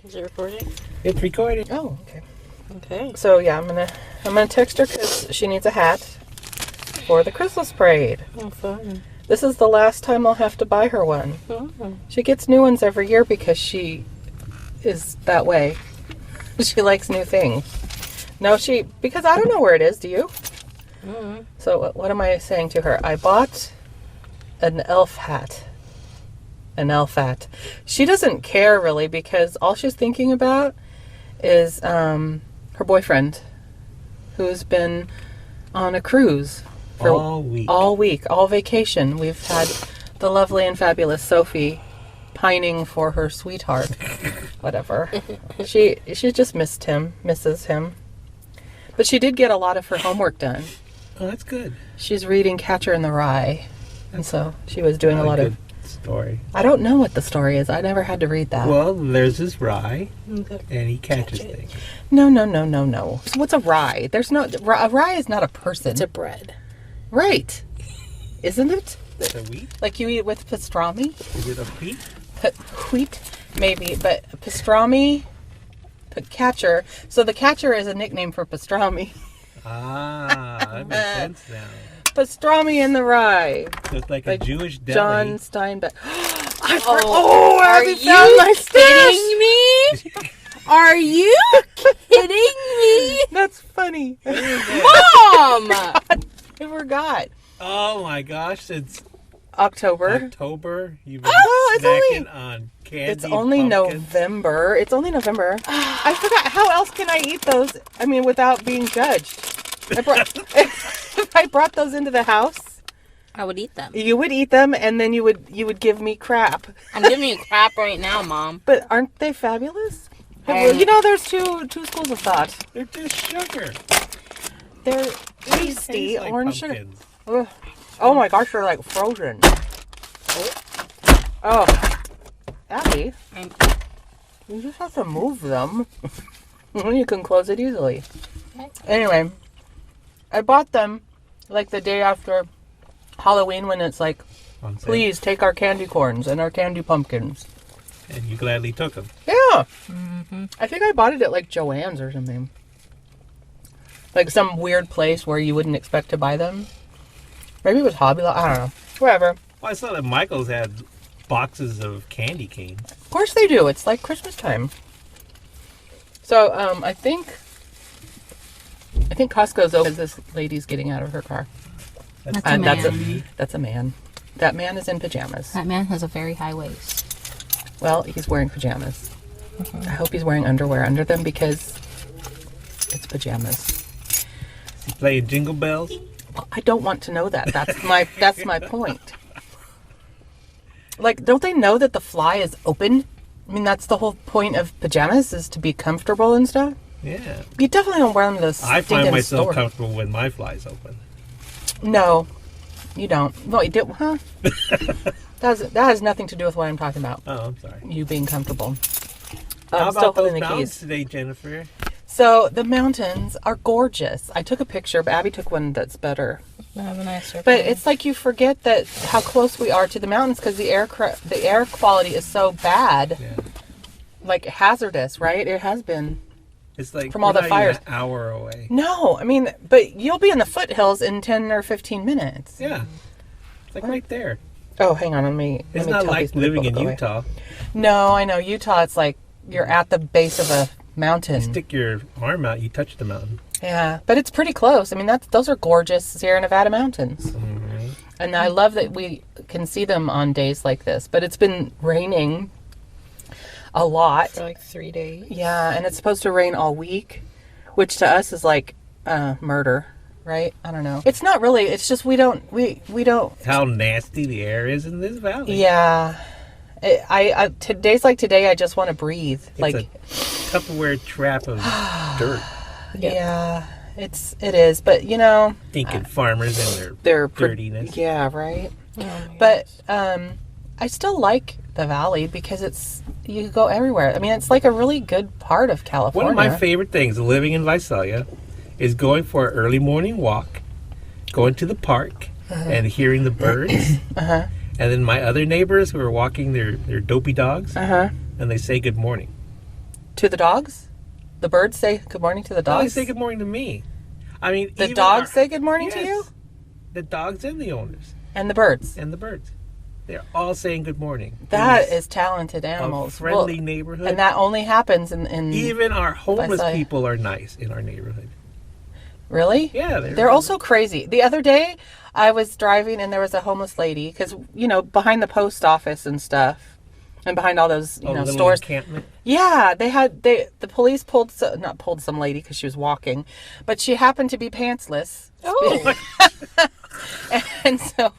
Is it recording? It's recorded. Oh, okay. Okay. So yeah, I'm gonna text her because she needs a hat for the Christmas parade. Oh, fun. This is the last time I'll have to buy her one. Oh. She gets new ones every year because she is that way. She likes new things. No, because I don't know where it is. Do you? Mm-hmm. So what am I saying to her? I bought an elf hat. An elf hat. She doesn't care really because all she's thinking about is her boyfriend, who's been on a cruise for all week, all vacation. We've had the lovely and fabulous Sophie pining for her sweetheart. Whatever. She just misses him. But she did get a lot of her homework done. Oh, that's good. She's reading Catcher in the Rye. And so she was doing a lot of story. I don't know what the story is. I never had to read that. Well, there's this rye, and he catches things. No. So what's a rye? A rye is not a person. It's a bread. Right. Isn't it? Is it wheat? Like you eat with pastrami? Is it a wheat? Wheat, maybe, but pastrami, catcher. So the catcher is a nickname for pastrami. Ah, that makes sense now. Pastrami in the rye. So it's like a Jewish deli. John Steinbeck. Are my you kidding me? Are you kidding me? That's funny. Mom! I forgot. Oh my gosh, it's October. You've been it's snacking on candy. It's only pumpkins. November. I forgot. How else can I eat those? I mean, without being judged. If I brought those into the house, I would eat them. you would eat them, and then you would give me crap. I'm giving you crap right now, Mom. But aren't they fabulous? There's two schools of thought. They're just sugar. They're They tasty taste like orange sugar. pumpkins. Ugh. Oh my gosh, they're like frozen. Oh, Abby, you just have to move them. You can close it easily. Anyway, I bought them like the day after Halloween when it's like, On sale. please take our candy corns and our candy pumpkins. And you gladly took them. Yeah. Mm-hmm. I think I bought it at like Joann's or something. Like some weird place where you wouldn't expect to buy them. Maybe it was Hobby Lobby. I don't know. Whatever. Well, I saw that Michael's had boxes of candy canes. Of course they do. It's like Christmas time. So, I think Costco's open. This lady's getting out of her car. That's a man. That's a man. That man is in pajamas. That man has a very high waist. Well, he's wearing pajamas. I hope he's wearing underwear under them because it's pajamas. Is he playing Jingle Bells? Well, I don't want to know that. That's my point. Like, don't they know that the fly is open? I mean, that's the whole point of pajamas is to be comfortable and stuff. Yeah. You definitely don't wear them to the I find myself store. comfortable when my fly's open. No, you don't. No, you do, huh? That has nothing to do with what I'm talking about. Oh, I'm sorry. You being comfortable. How I'm still about those holding the mountains keys. today, Jennifer? So the mountains are gorgeous. I took a picture, but Abby took one that's better. I have a nice But it's like you forget that how close we are to the mountains because the air quality is so bad, Yeah. like hazardous, right? It has been. It's like From all the we're not even fires. an hour away. No, I mean, but you'll be in the foothills in 10 or 15 minutes. Yeah. It's like right there. Oh, hang on, let me It's not tell like these people living to in go away. Utah. No, I know. Utah, it's like you're at the base of a mountain. Stick your arm out, you touch the mountain. Yeah, but it's pretty close. I mean, those are gorgeous Sierra Nevada mountains. Mm-hmm. And I love that we can see them on days like this. But it's been raining a lot. for like 3 days. Yeah, and it's supposed to rain all week, which to us is like murder, right? I don't know. It's not really. It's just we don't. How nasty the air is in this valley. Yeah. Days like today, I just want to breathe. It's like a Tupperware trap of dirt. Yeah, it is. But you know, Thinking farmers and their their dirtiness. Yeah, right. Oh my But I still like the valley because you go everywhere. I mean, it's like a really good part of California. One of my favorite things living in Visalia is going for an early morning walk, going to the park, and hearing the birds. And then my other neighbors who are walking their dopey dogs, and they say good morning. To the dogs? The birds say good morning to the No, dogs? they say good morning to me. I mean, The even dogs say good morning to Yes. you? The dogs and the owners And the birds. and the birds. They're all saying good morning. That It is talented a animals. friendly neighborhood. And that only happens in Even our homeless Visalia. people are nice in our neighborhood. Really? Yeah, They're also crazy. The other day, I was driving and there was a homeless lady because behind the post office and stuff, and behind all those little stores. encampment. Yeah, the police not pulled some lady because she was walking, but she happened to be pantsless. Oh. And so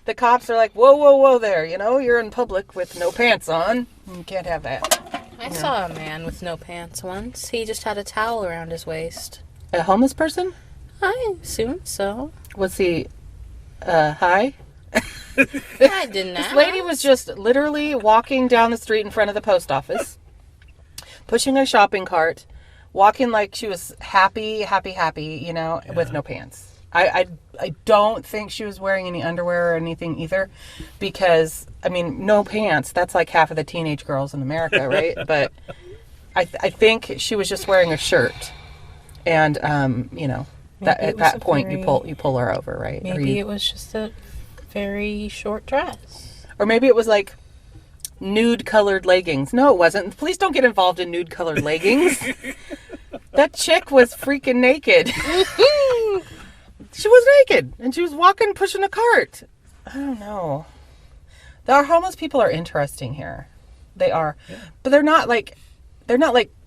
the cops are like, whoa, whoa, whoa there, you're in public with no pants on. You can't have that. I saw a man with no pants once. He just had a towel around his waist. A homeless person? I assume so. Was he high? I didn't ask. This lady was just literally walking down the street in front of the post office, pushing a shopping cart, walking like she was happy, with no pants. I don't think she was wearing any underwear or anything either, because, no pants, that's like half of the teenage girls in America, right? But I think she was just wearing a shirt. And, at that point you pull her over, right? Maybe it was just a very short dress. Or maybe it was like nude colored leggings. No, it wasn't. Please don't get involved in nude colored leggings. That chick was freaking naked. She was naked and she was walking, pushing a cart. I don't know. Our homeless people are interesting here. They are. Yeah. But they're not like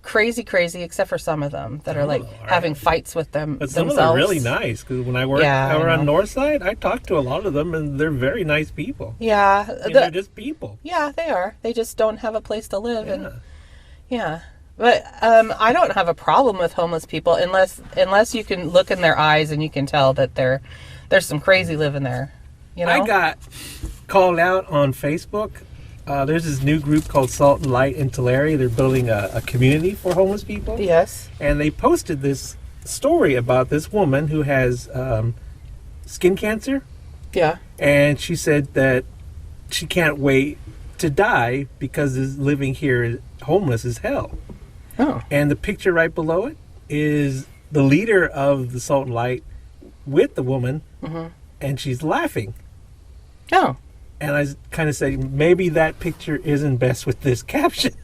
crazy, except for some of them that are like having fights with them But some themselves. of them are really nice, because when I worked over on North Side, I talked to a lot of them, and they're very nice people. Yeah. They're just people. Yeah, they are. They just don't have a place to live. Yeah. And yeah. But I don't have a problem with homeless people unless you can look in their eyes and you can tell that there's some crazy living there. I got called out on Facebook. There's this new group called Salt and Light in Tulare. They're building a community for homeless people. Yes. And they posted this story about this woman who has skin cancer. Yeah. And she said that she can't wait to die because living here homeless is hell. Oh. And the picture right below it is the leader of the Salt and Light with the woman, and she's laughing. Oh. And I kind of say, maybe that picture isn't best with this caption.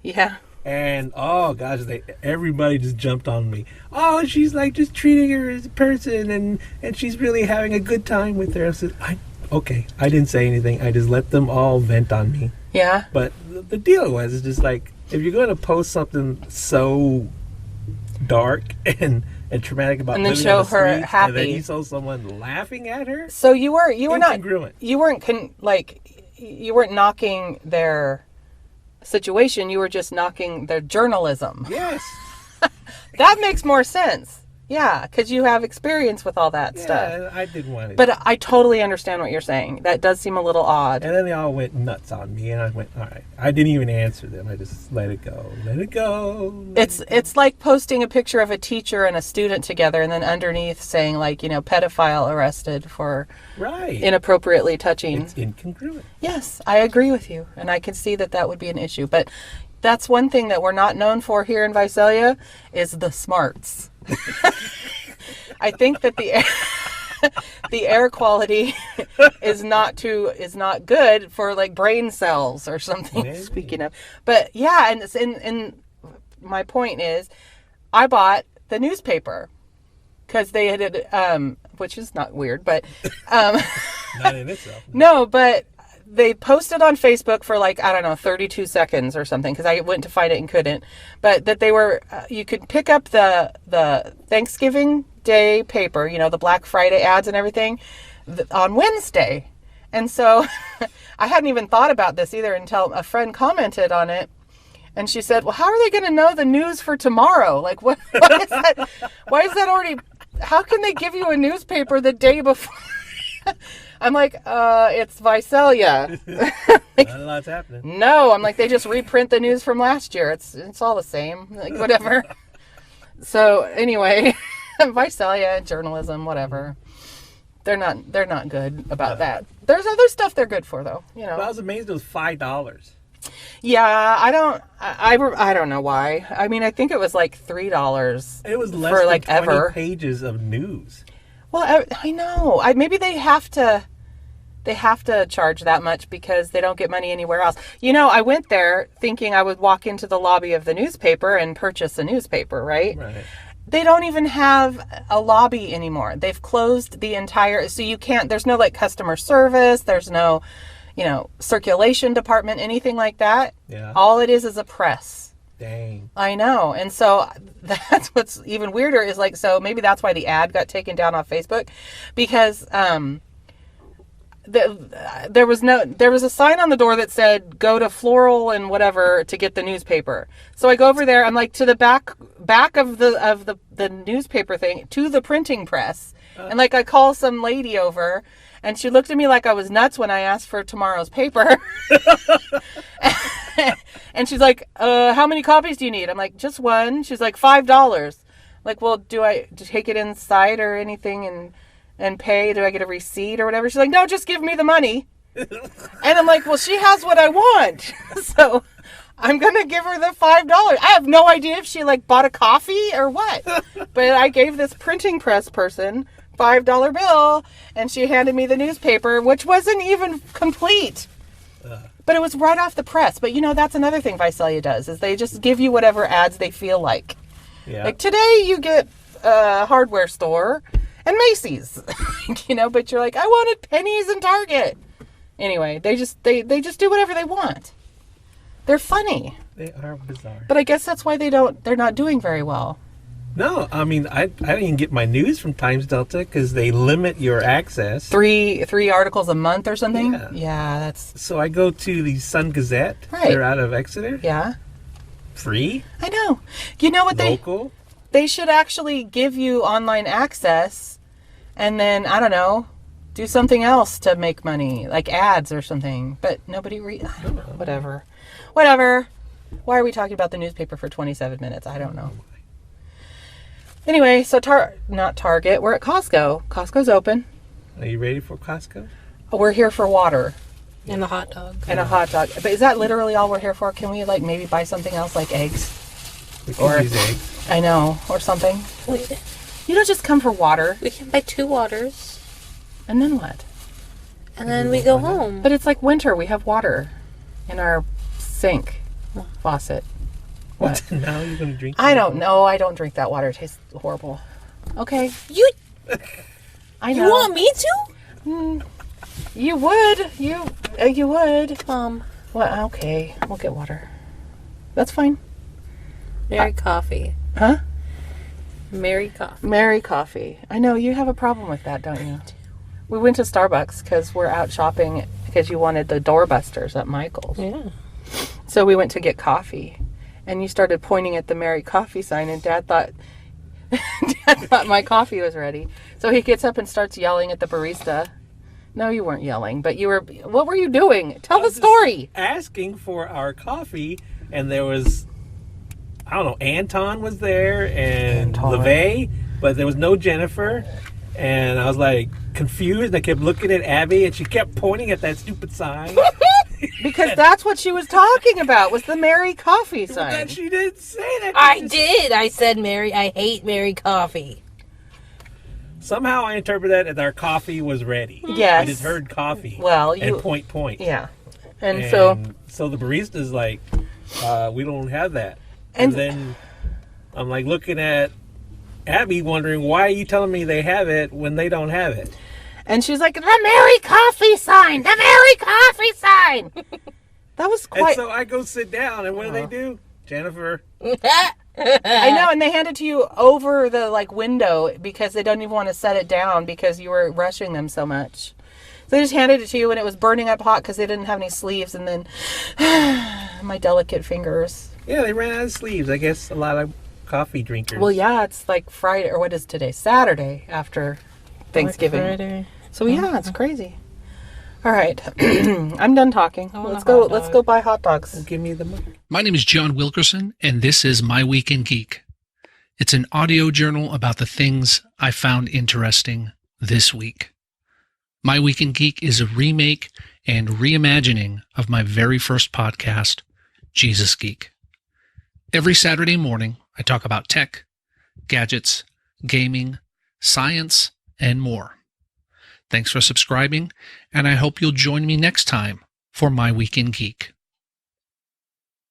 Yeah. And, oh, gosh, everybody just jumped on me. Oh, she's like just treating her as a person, and she's really having a good time with her. I said, okay, I didn't say anything. I just let them all vent on me. Yeah. But the deal was, it's just like, if you're going to post something so dark and traumatic about and then living show on the her streets, happy, and then you saw someone laughing at her. So you weren't knocking their situation. You were just knocking their journalism. Yes. That makes more sense. Yeah, because you have experience with all that stuff. Yeah, I didn't want it. But I totally understand what you're saying. That does seem a little odd. And then they all went nuts on me, and I went, all right. I didn't even answer them. I just let it go. Let it go. It's like posting a picture of a teacher and a student together, and then underneath saying, like, pedophile arrested for inappropriately touching. It's incongruent. Yes, I agree with you, and I can see that would be an issue. But that's one thing that we're not known for here in Visalia is the smarts. I think that the air quality is not good for like brain cells or something. Maybe. Speaking of, but yeah, and my point is, I bought the newspaper because they had which is not weird, but not in itself. No, but they posted on Facebook for 32 seconds or something, because I went to find it and couldn't. But that they were, you could pick up the Thanksgiving Day paper, the Black Friday ads and everything, on Wednesday. And so I hadn't even thought about this either until a friend commented on it. And she said, well, how are they going to know the news for tomorrow? Like, what is that? Why is that already, how can they give you a newspaper the day before? I'm like, it's Visalia. Not a lot's happening. No, I'm like, they just reprint the news from last year. It's all the same, like whatever. So anyway, Visalia, journalism, whatever. They're not good about that. There's other stuff they're good for, though. But I was amazed it was $5. Yeah, I don't know why. I mean, I think it was like $3. It was less for than like 20 ever. pages of news. Well, I know. Maybe they have to charge that much because they don't get money anywhere else. I went there thinking I would walk into the lobby of the newspaper and purchase a newspaper, right? Right. They don't even have a lobby anymore. They've closed the entire, so you can't, there's no like customer service, there's no, circulation department, anything like that. Yeah. All it is a press. Dang. I know. And so that's what's even weirder is like, so maybe that's why the ad got taken down off Facebook, because there was a sign on the door that said go to Floral and whatever to get the newspaper. So I go over there, I'm like to the back of the newspaper thing to the printing press. And like I call some lady over and she looked at me like I was nuts when I asked for tomorrow's paper. And she's like, how many copies do you need? I'm like, just one. She's like, $5. Like, well, do I take it inside or anything and pay? Do I get a receipt or whatever? She's like, no, just give me the money. And I'm like, well, she has what I want. So I'm going to give her the $5. I have no idea if she like bought a coffee or what. But I gave this printing press person $5 bill and she handed me the newspaper, which wasn't even complete. But it was right off the press. But that's another thing Visalia does is they just give you whatever ads they feel like. Yeah. Like today you get a hardware store and Macy's, but you're like, I wanted Penny's and Target. Anyway, they just do whatever they want. They're funny. They are bizarre. But I guess that's why they're not doing very well. No, I mean, I don't even get my news from Times Delta because they limit your access. Three articles a month or something? Yeah. That's... So I go to the Sun Gazette. Right. They're out of Exeter. Yeah. Free. I know. You know what Local. They should actually give you online access and then, I don't know, do something else to make money, like ads or something. But nobody whatever. Whatever. Why are we talking about the newspaper for 27 minutes? I don't know. Anyway, so not Target. We're at Costco. Costco's open. Are you ready for Costco? We're here for water. And a hot dog. And a hot dog. But is that literally all we're here for? Can we like maybe buy something else like eggs? We can use eggs. I know. Or something. Wait, You don't just come for water. we can buy 2 waters. And then what? And then we go home. But it's like winter. We have water in our sink faucet. What? Now you're going to drink I don't know. I don't drink that water. It tastes horrible. Okay. You I know. You want me to? You would. You would. Well, okay. We'll get water. That's fine. Mary Coffee. Huh? Mary Coffee. Mary Coffee. I know. You have a problem with that, don't you? We went to Starbucks because we're out shopping because you wanted the doorbusters at Michael's. Yeah. So we went to get coffee. And you started pointing at the Mary Coffee sign, and Dad thought my coffee was ready. So he gets up and starts yelling at the barista. No, you weren't yelling, but what were you doing? Tell the story. Asking for our coffee, and there was, I don't know, Anton was there, and LeVay, but there was no Jennifer. And I was like confused. I kept looking at Abby, and she kept pointing at that stupid sign. Because that's what she was talking about, was the Mary Coffee sign. But she didn't say that. I did. I said I hate Mary Coffee. Somehow I interpreted that as our coffee was ready. Yes. I just heard coffee. Well, and point. Yeah. And so the barista's like, we don't have that. And then I'm like looking at Abby wondering, why are you telling me they have it when they don't have it? And she's like, the Mary Coffee sign! The Mary Coffee sign! That was quite... And so I go sit down, and what do? Jennifer. I know, and they hand it to you over the window because they don't even want to set it down because you were rushing them so much. So they just handed it to you, and it was burning up hot because they didn't have any sleeves, and then my delicate fingers. Yeah, they ran out of sleeves. I guess a lot of coffee drinkers. Well, yeah, it's like Friday, or what is today? Saturday after Thanksgiving. Friday. So yeah, it's crazy. All right, I'm done talking. Let's go buy hot dogs. Give me the money. My name is John Wilkerson, and this is My Week in Geek. It's an audio journal about the things I found interesting this week. My Week in Geek is a remake and reimagining of my very first podcast, Jesus Geek. Every Saturday morning, I talk about tech, gadgets, gaming, science, and more. Thanks for subscribing, and I hope you'll join me next time for My Week in Geek.